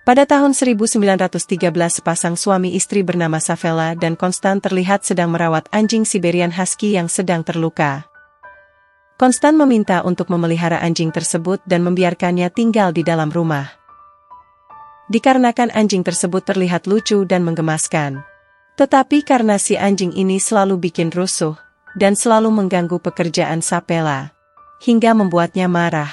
Pada tahun 1913 sepasang suami istri bernama Savella dan Konstan terlihat sedang merawat anjing Siberian Husky yang sedang terluka. Konstan meminta untuk memelihara anjing tersebut dan membiarkannya tinggal di dalam rumah. Dikarenakan anjing tersebut terlihat lucu dan menggemaskan. Tetapi karena si anjing ini selalu bikin rusuh dan selalu mengganggu pekerjaan Savella, hingga membuatnya marah.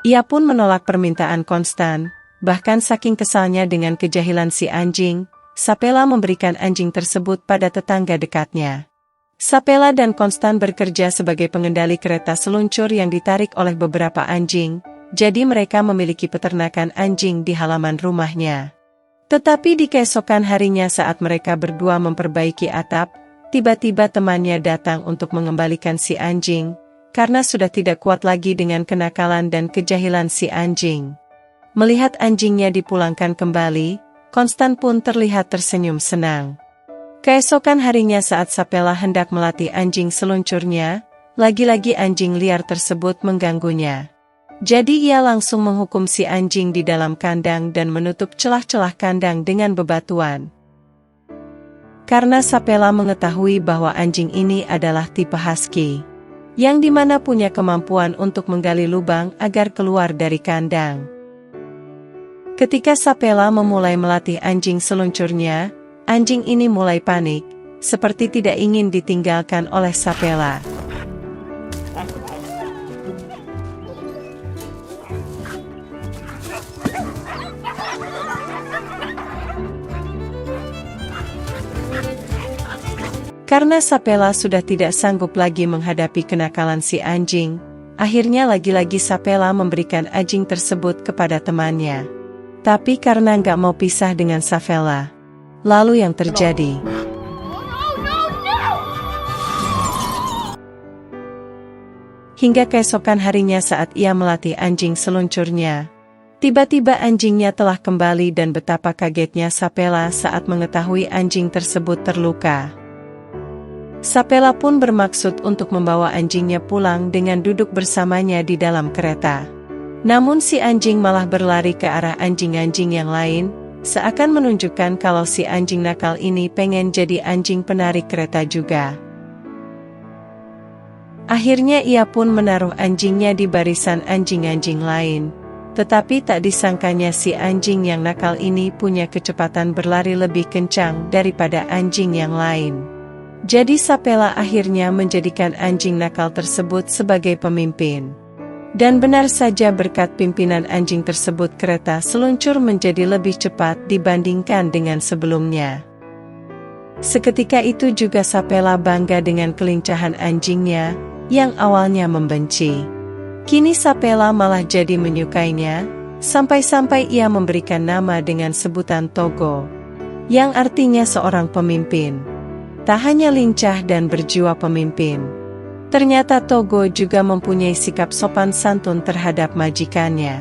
Ia pun menolak permintaan Konstan. Bahkan saking kesalnya dengan kejahilan si anjing, Savella memberikan anjing tersebut pada tetangga dekatnya. Savella dan Konstan bekerja sebagai pengendali kereta seluncur yang ditarik oleh beberapa anjing, jadi mereka memiliki peternakan anjing di halaman rumahnya. Tetapi di keesokan harinya saat mereka berdua memperbaiki atap, tiba-tiba temannya datang untuk mengembalikan si anjing, karena sudah tidak kuat lagi dengan kenakalan dan kejahilan si anjing. Melihat anjingnya dipulangkan kembali, Konstan pun terlihat tersenyum senang. Keesokan harinya saat Savella hendak melatih anjing seluncurnya, lagi-lagi anjing liar tersebut mengganggunya. Jadi ia langsung menghukum si anjing di dalam kandang dan menutup celah-celah kandang dengan bebatuan. Karena Savella mengetahui bahwa anjing ini adalah tipe Husky, yang dimana punya kemampuan untuk menggali lubang agar keluar dari kandang. Ketika Savella memulai melatih anjing seluncurnya, anjing ini mulai panik, seperti tidak ingin ditinggalkan oleh Savella. Karena Savella sudah tidak sanggup lagi menghadapi kenakalan si anjing, akhirnya lagi-lagi Savella memberikan anjing tersebut kepada temannya. Tapi karena nggak mau pisah dengan Savella, lalu yang terjadi? Hingga keesokan harinya saat ia melatih anjing seluncurnya, tiba-tiba anjingnya telah kembali dan betapa kagetnya Savella saat mengetahui anjing tersebut terluka. Savella pun bermaksud untuk membawa anjingnya pulang dengan duduk bersamanya di dalam kereta. Namun si anjing malah berlari ke arah anjing-anjing yang lain, seakan menunjukkan kalau si anjing nakal ini pengen jadi anjing penarik kereta juga. Akhirnya ia pun menaruh anjingnya di barisan anjing-anjing lain, tetapi tak disangkanya si anjing yang nakal ini punya kecepatan berlari lebih kencang daripada anjing yang lain. Jadi Savella akhirnya menjadikan anjing nakal tersebut sebagai pemimpin. Dan benar saja berkat pimpinan anjing tersebut kereta seluncur menjadi lebih cepat dibandingkan dengan sebelumnya. Seketika itu juga Savella bangga dengan kelincahan anjingnya, yang awalnya membenci. Kini Savella malah jadi menyukainya, sampai-sampai ia memberikan nama dengan sebutan Togo, yang artinya seorang pemimpin. Tak hanya lincah dan berjiwa pemimpin, ternyata Togo juga mempunyai sikap sopan santun terhadap majikannya.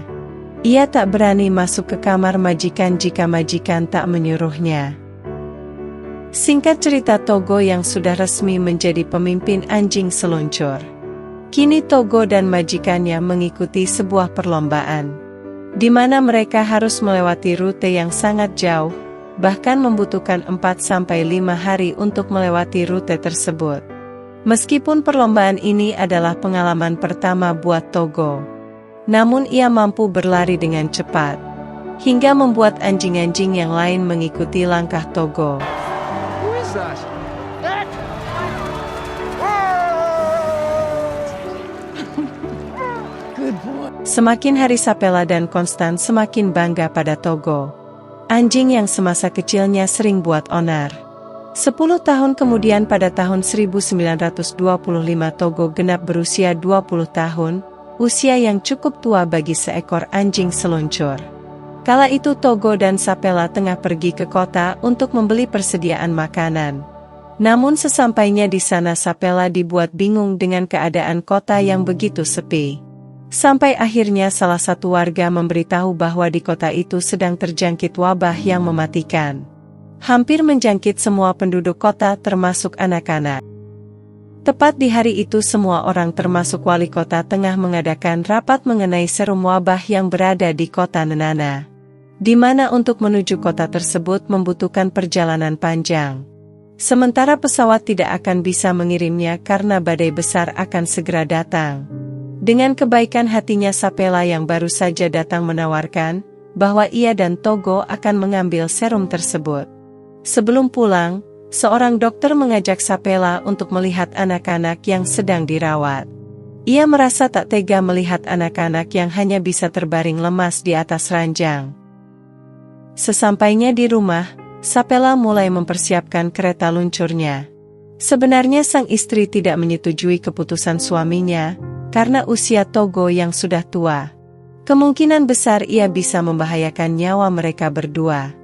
Ia tak berani masuk ke kamar majikan jika majikan tak menyuruhnya. Singkat cerita, Togo yang sudah resmi menjadi pemimpin anjing seluncur. Kini Togo dan majikannya mengikuti sebuah perlombaan, di mana mereka harus melewati rute yang sangat jauh, bahkan membutuhkan 4-5 hari untuk melewati rute tersebut. Meskipun perlombaan ini adalah pengalaman pertama buat Togo, namun ia mampu berlari dengan cepat, hingga membuat anjing-anjing yang lain mengikuti langkah Togo. Semakin hari Savella dan Konstan semakin bangga pada Togo, anjing yang semasa kecilnya sering buat onar. 10 tahun kemudian pada tahun 1925 Togo genap berusia 20 tahun, usia yang cukup tua bagi seekor anjing seluncur. Kala itu Togo dan Savella tengah pergi ke kota untuk membeli persediaan makanan. Namun sesampainya di sana Savella dibuat bingung dengan keadaan kota yang begitu sepi. Sampai akhirnya salah satu warga memberitahu bahwa di kota itu sedang terjangkit wabah yang mematikan. Hampir menjangkit semua penduduk kota termasuk anak-anak. Tepat di hari itu semua orang termasuk wali kota tengah mengadakan rapat mengenai serum wabah yang berada di kota Nenana, di mana untuk menuju kota tersebut membutuhkan perjalanan panjang. Sementara pesawat tidak akan bisa mengirimnya karena badai besar akan segera datang. Dengan kebaikan hatinya Sapela yang baru saja datang menawarkan bahwa ia dan Togo akan mengambil serum tersebut. Sebelum pulang, seorang dokter mengajak Sapela untuk melihat anak-anak yang sedang dirawat. Ia merasa tak tega melihat anak-anak yang hanya bisa terbaring lemas di atas ranjang. Sesampainya di rumah, Sapela mulai mempersiapkan kereta luncurnya. Sebenarnya sang istri tidak menyetujui keputusan suaminya, karena usia Togo yang sudah tua. Kemungkinan besar ia bisa membahayakan nyawa mereka berdua.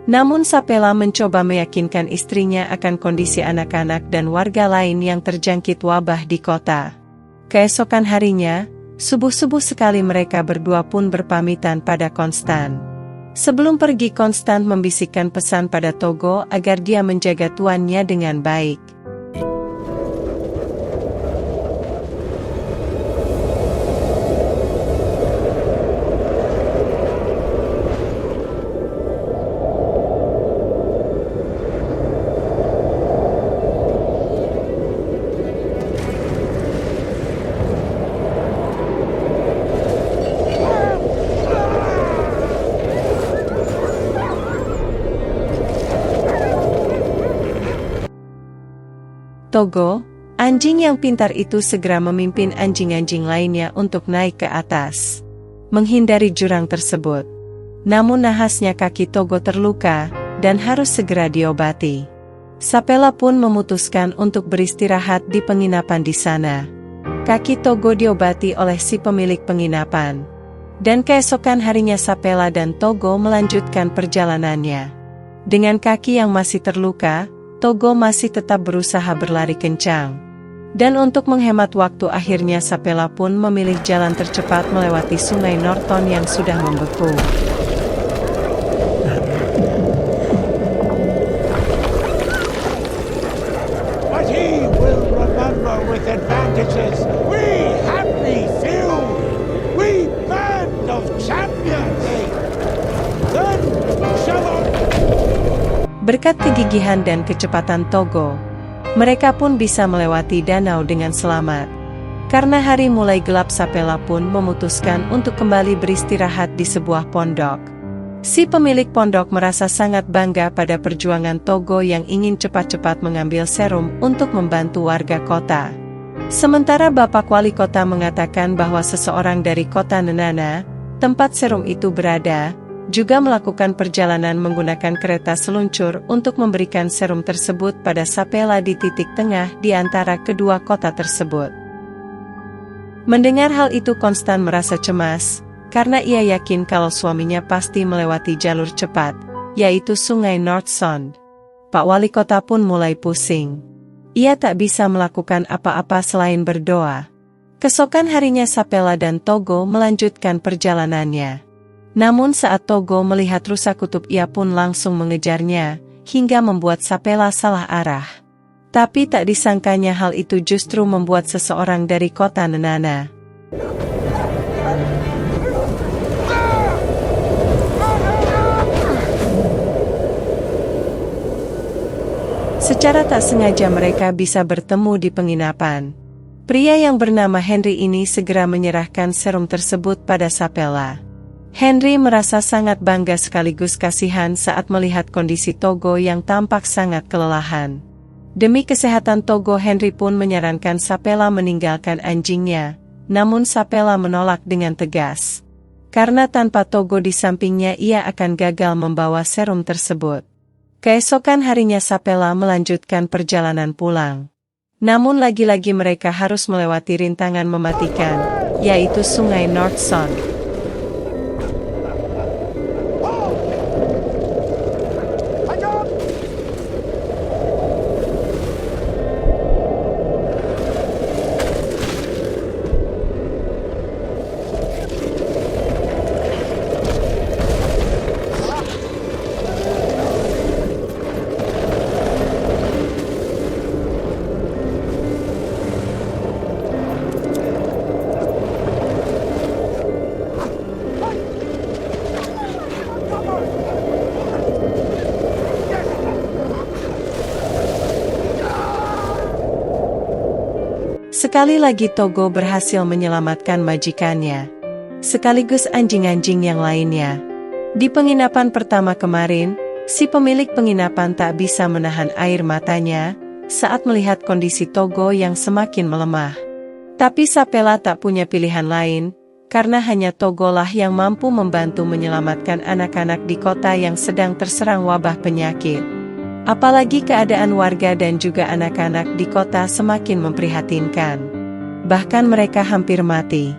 Namun Sapela mencoba meyakinkan istrinya akan kondisi anak-anak dan warga lain yang terjangkit wabah di kota. Keesokan harinya, subuh-subuh sekali mereka berdua pun berpamitan pada Konstan. Sebelum pergi Konstan membisikkan pesan pada Togo agar dia menjaga tuannya dengan baik. Togo, anjing yang pintar itu segera memimpin anjing-anjing lainnya untuk naik ke atas, menghindari jurang tersebut. Namun nahasnya kaki Togo terluka, dan harus segera diobati. Sapela pun memutuskan untuk beristirahat di penginapan di sana. Kaki Togo diobati oleh si pemilik penginapan. Dan keesokan harinya Sapela dan Togo melanjutkan perjalanannya. Dengan kaki yang masih terluka, Togo masih tetap berusaha berlari kencang. Dan untuk menghemat waktu akhirnya Sapela pun memilih jalan tercepat melewati sungai Norton yang sudah membeku. But he will remember with advantages, we happy few, we band of champions. Then shall Berkat kegigihan dan kecepatan Togo, mereka pun bisa melewati danau dengan selamat. Karena hari mulai gelap Sapela pun memutuskan untuk kembali beristirahat di sebuah pondok. Si pemilik pondok merasa sangat bangga pada perjuangan Togo yang ingin cepat-cepat mengambil serum untuk membantu warga kota. Sementara Bapak Wali Kota mengatakan bahwa seseorang dari kota Nenana, tempat serum itu berada, juga melakukan perjalanan menggunakan kereta seluncur untuk memberikan serum tersebut pada Sapela di titik tengah di antara kedua kota tersebut. Mendengar hal itu Konstan merasa cemas, karena ia yakin kalau suaminya pasti melewati jalur cepat, yaitu sungai North Sound. Pak Wali Kota pun mulai pusing. Ia tak bisa melakukan apa-apa selain berdoa. Keesokan harinya Sapela dan Togo melanjutkan perjalanannya. Namun saat Togo melihat rusa kutub ia pun langsung mengejarnya, hingga membuat Sapela salah arah. Tapi tak disangkanya hal itu justru membuat seseorang dari kota Nenana. Secara tak sengaja mereka bisa bertemu di penginapan. Pria yang bernama Henry ini segera menyerahkan serum tersebut pada Sapela. Henry merasa sangat bangga sekaligus kasihan saat melihat kondisi Togo yang tampak sangat kelelahan. Demi kesehatan Togo, Henry pun menyarankan Sapela meninggalkan anjingnya, namun Sapela menolak dengan tegas. Karena tanpa Togo di sampingnya ia akan gagal membawa serum tersebut. Keesokan harinya Sapela melanjutkan perjalanan pulang. Namun lagi-lagi mereka harus melewati rintangan mematikan, yaitu sungai North Sound. Sekali lagi Togo berhasil menyelamatkan majikannya, sekaligus anjing-anjing yang lainnya. Di penginapan pertama kemarin, si pemilik penginapan tak bisa menahan air matanya saat melihat kondisi Togo yang semakin melemah. Tapi Sapela tak punya pilihan lain, karena hanya Togo lah yang mampu membantu menyelamatkan anak-anak di kota yang sedang terserang wabah penyakit. Apalagi keadaan warga dan juga anak-anak di kota semakin memprihatinkan. Bahkan mereka hampir mati.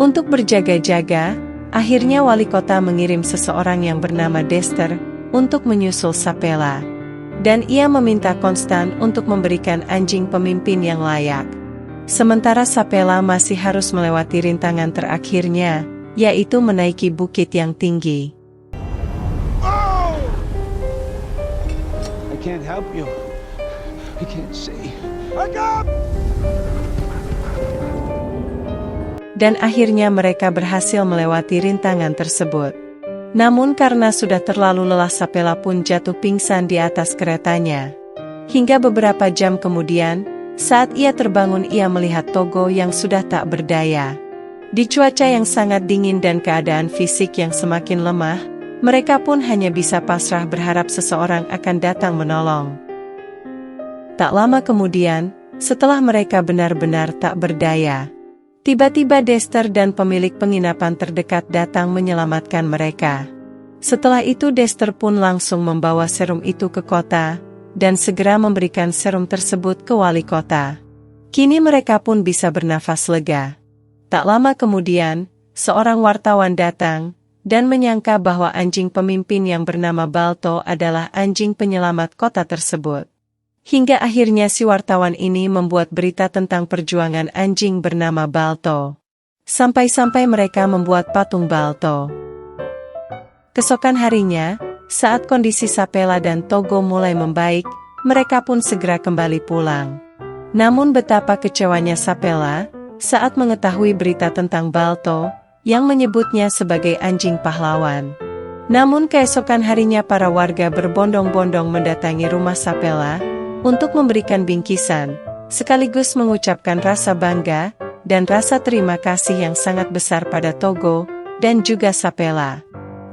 Untuk berjaga-jaga, akhirnya wali kota mengirim seseorang yang bernama Dexter untuk menyusul Sapela. Dan ia meminta Konstan untuk memberikan anjing pemimpin yang layak. Sementara Sapela masih harus melewati rintangan terakhirnya, yaitu menaiki bukit yang tinggi. Oh! I can't help you. I can't see. Wake up! Dan akhirnya mereka berhasil melewati rintangan tersebut. Namun karena sudah terlalu lelah, Sapela pun jatuh pingsan di atas keretanya. Hingga beberapa jam kemudian, saat ia terbangun ia melihat Togo yang sudah tak berdaya. Di cuaca yang sangat dingin dan keadaan fisik yang semakin lemah, mereka pun hanya bisa pasrah berharap seseorang akan datang menolong. Tak lama kemudian, setelah mereka benar-benar tak berdaya, tiba-tiba Dexter dan pemilik penginapan terdekat datang menyelamatkan mereka. Setelah itu Dexter pun langsung membawa serum itu ke kota, dan segera memberikan serum tersebut ke wali kota. Kini mereka pun bisa bernafas lega. Tak lama kemudian, seorang wartawan datang, dan menyangka bahwa anjing pemimpin yang bernama Balto adalah anjing penyelamat kota tersebut. Hingga akhirnya si wartawan ini membuat berita tentang perjuangan anjing bernama Balto. Sampai-sampai mereka membuat patung Balto. Keesokan harinya, saat kondisi Sapela dan Togo mulai membaik, mereka pun segera kembali pulang. Namun betapa kecewanya Sapela saat mengetahui berita tentang Balto, yang menyebutnya sebagai anjing pahlawan. Namun keesokan harinya para warga berbondong-bondong mendatangi rumah Sapela untuk memberikan bingkisan, sekaligus mengucapkan rasa bangga dan rasa terima kasih yang sangat besar pada Togo dan juga Sapela.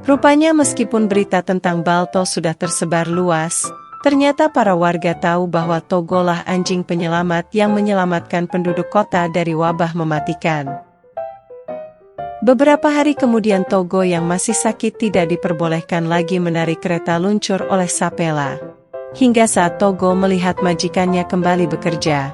Rupanya meskipun berita tentang Balto sudah tersebar luas, ternyata para warga tahu bahwa Togo lah anjing penyelamat yang menyelamatkan penduduk kota dari wabah mematikan. Beberapa hari kemudian Togo yang masih sakit tidak diperbolehkan lagi menarik kereta luncur oleh Sapela. Hingga saat Togo melihat majikannya kembali bekerja.